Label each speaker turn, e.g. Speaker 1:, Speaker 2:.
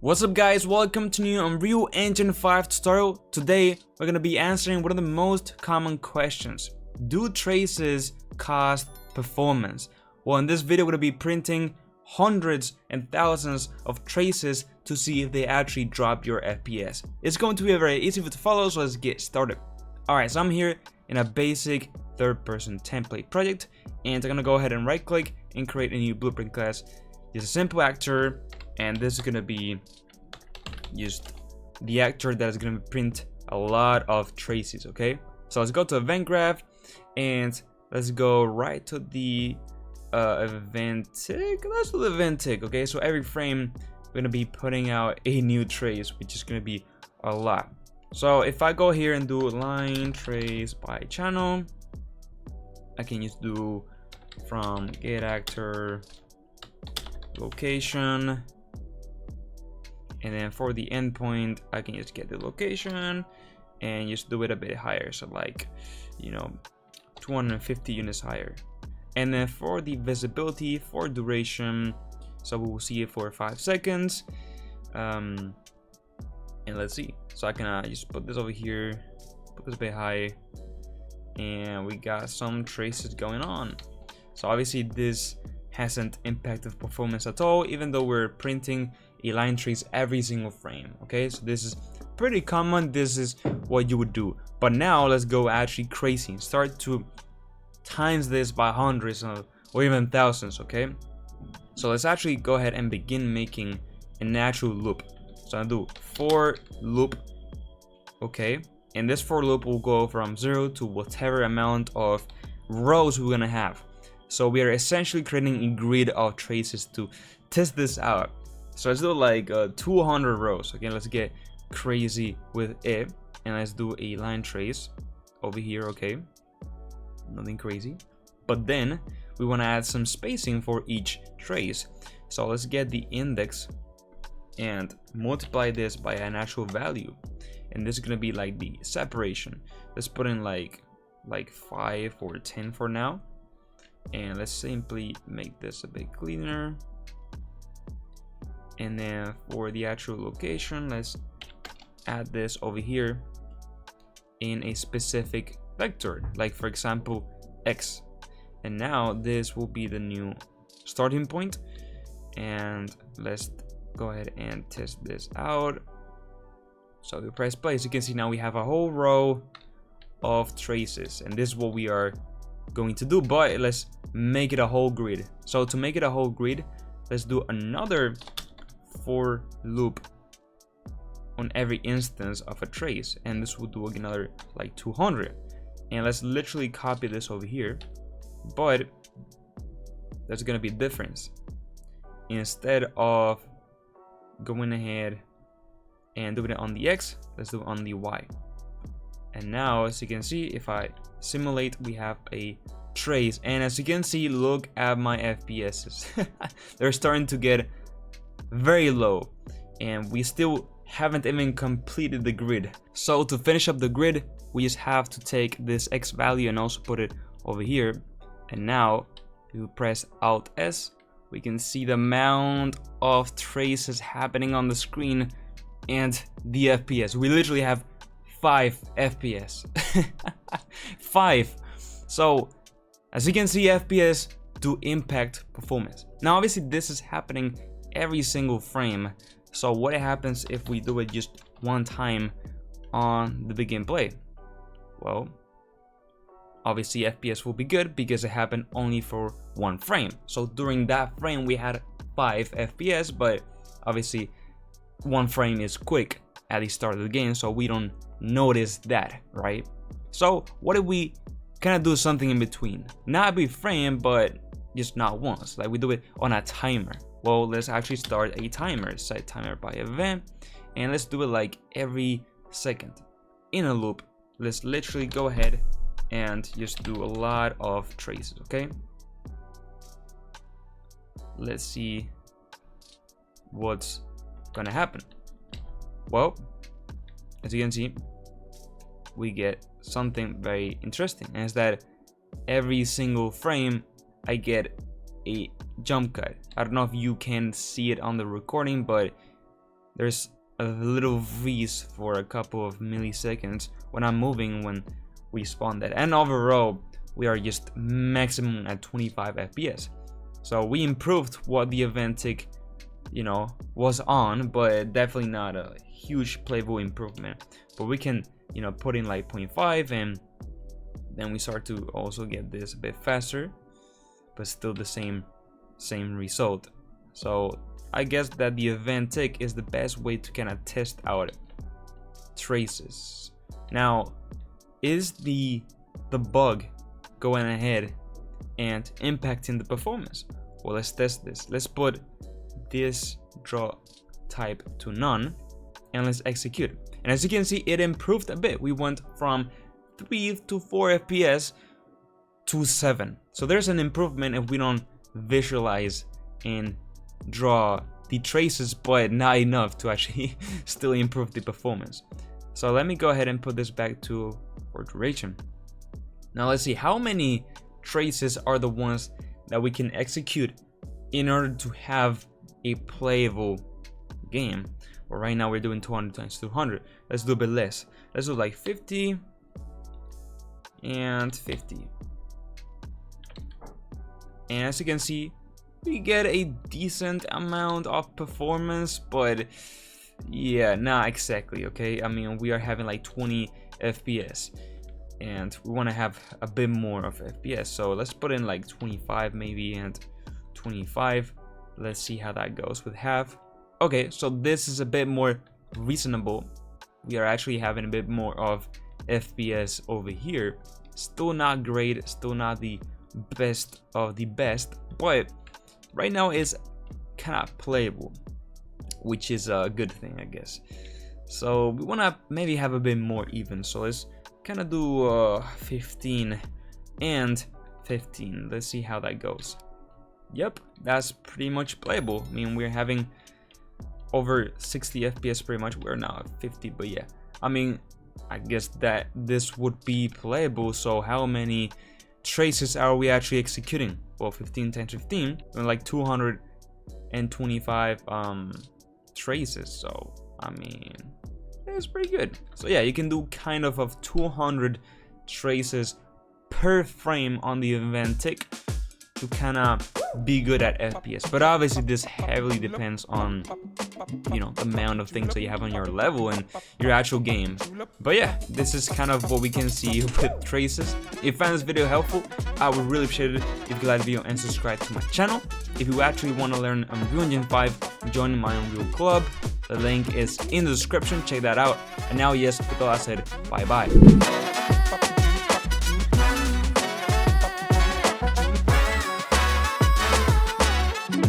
Speaker 1: What's up guys, welcome to new Unreal Engine 5 tutorial. Today we're going to be answering one of the most common questions. Do traces cost performance? Well, in this video we're going to be printing hundreds and thousands of traces to see if they actually drop your FPS. It's going to be a very easy video to follow, so let's get started. Alright, so I'm here in a basic third-person template project, and I'm going to go ahead and right click and create a new blueprint class. Just a simple actor. And this is gonna be just the actor that is gonna print a lot of traces. Okay, so let's go to event graph and let's go right to the event tick. Let's do the event tick. Okay, so every frame we're gonna be putting out a new trace, which is gonna be a lot. So if I go here and do line trace by channel, I can just do from get actor location. And then for the endpoint, I can just get the location and just do it a bit higher. So like, 250 units higher. And then for the visibility, for duration, so we will see it for 5 seconds. And let's see. So I can just put this over here, put this a bit high, and we got some traces going on. So obviously this hasn't impacted performance at all, even though we're printing a line trace every single frame. Okay, so this is pretty common. This is what you would do. But now let's go actually crazy and start to times this by hundreds or even thousands. Okay, so let's actually go ahead and begin making a natural loop. So I'll do for loop. Okay, and this for loop will go from 0 to whatever amount of rows we're gonna have. So we are essentially creating a grid of traces to test this out. So let's do like 200 rows. Okay, let's get crazy with it. And let's do a line trace over here. Okay, nothing crazy. But then we want to add some spacing for each trace. So let's get the index and multiply this by an actual value. And this is going to be like the separation. Let's put in like 5 or 10 for now. And let's simply make this a bit cleaner. And then for the actual location, let's add this over here in a specific vector, like for example X. And now this will be the new starting point. And let's go ahead and test this out. So we press play. As you can see, now we have a whole row of traces, and this is what we are going to do. But let's make it a whole grid. So to make it a whole grid, let's do another for loop on every instance of a trace, and this will do another like 200. And let's literally copy this over here, but there's gonna be a difference. Instead of going ahead and doing it on the X, let's do it on the Y. And now, as you can see, if I simulate, we have a trace, and as you can see, look at my FPSs. They're starting to get very low, and we still haven't even completed the grid. So to finish up the grid, we just have to take this X value and also put it over here. And now if we press Alt S, we can see the amount of traces happening on the screen and the FPS. We literally have 5 FPS. 5. So as you can see, FPS do impact performance. Now obviously this is happening every single frame. So what happens if we do it just one time on the begin play? Well, obviously FPS will be good because it happened only for one frame. So during that frame we had 5 FPS, but obviously one frame is quick at the start of the game, so we don't notice that, right? So what if we kind of do something in between? Not every frame, but just not once. Like we do it on a timer. Well, let's actually start a timer. Set timer by event, and let's do it like every second in a loop. Let's literally go ahead and just do a lot of traces. Okay, let's see what's gonna happen. Well, as you can see, we get something very interesting, and it's that every single frame I get a jump cut. I don't know if you can see it on the recording, but there's a little freeze for a couple of milliseconds when I'm moving when we spawn that. And overall, we are just maximum at 25 FPS. So we improved what the event tick, you know, was on, but definitely not a huge playable improvement. But we can, you know, put in like 0.5, and then we start to also get this a bit faster, but still the same result. So I guess that the event tick is the best way to kind of test out traces. Now, is the bug going ahead and impacting the performance? Well, let's test this. Let's put this draw type to none, and let's execute. And as you can see, it improved a bit. We went from 3 to 4 FPS to 7. So there's an improvement if we don't visualize and draw the traces, but not enough to actually still improve the performance. So let me go ahead and put this back to for duration. Now let's see how many traces are the ones that we can execute in order to have a playable game. Well, right now we're doing 200 times 200. Let's do a bit less. Let's do like 50 and 50. And as you can see, we get a decent amount of performance, but yeah, not exactly, okay? I mean, we are having like 20 FPS, and we want to have a bit more of FPS. So let's put in like 25 maybe, and 25. Let's see how that goes with half. Okay, so this is a bit more reasonable. We are actually having a bit more of FPS over here. Still not great, still not the best of the best, but right now it's kind of playable, which is a good thing, I guess. So we want to maybe have a bit more even. So let's kind of do 15 and 15. Let's see how that goes. Yep, that's pretty much playable. I mean, we're having over 60 FPS pretty much. We're now at 50, but yeah, I mean, I guess that this would be playable. So how many traces are we actually executing? Well, 15 times 15, like 225 traces. So I mean, it's pretty good. So yeah, you can do kind of 200 traces per frame on the event tick to kind of be good at FPS. But obviously this heavily depends on, you know, the amount of things that you have on your level and your actual game. But yeah, this is kind of what we can see with traces. If you found this video helpful, I would really appreciate it if you like the video and subscribe to my channel. If you actually want to learn Unreal Engine 5, join my Unreal Club. The link is in the description, check that out. And now, yes, with all that said, bye bye.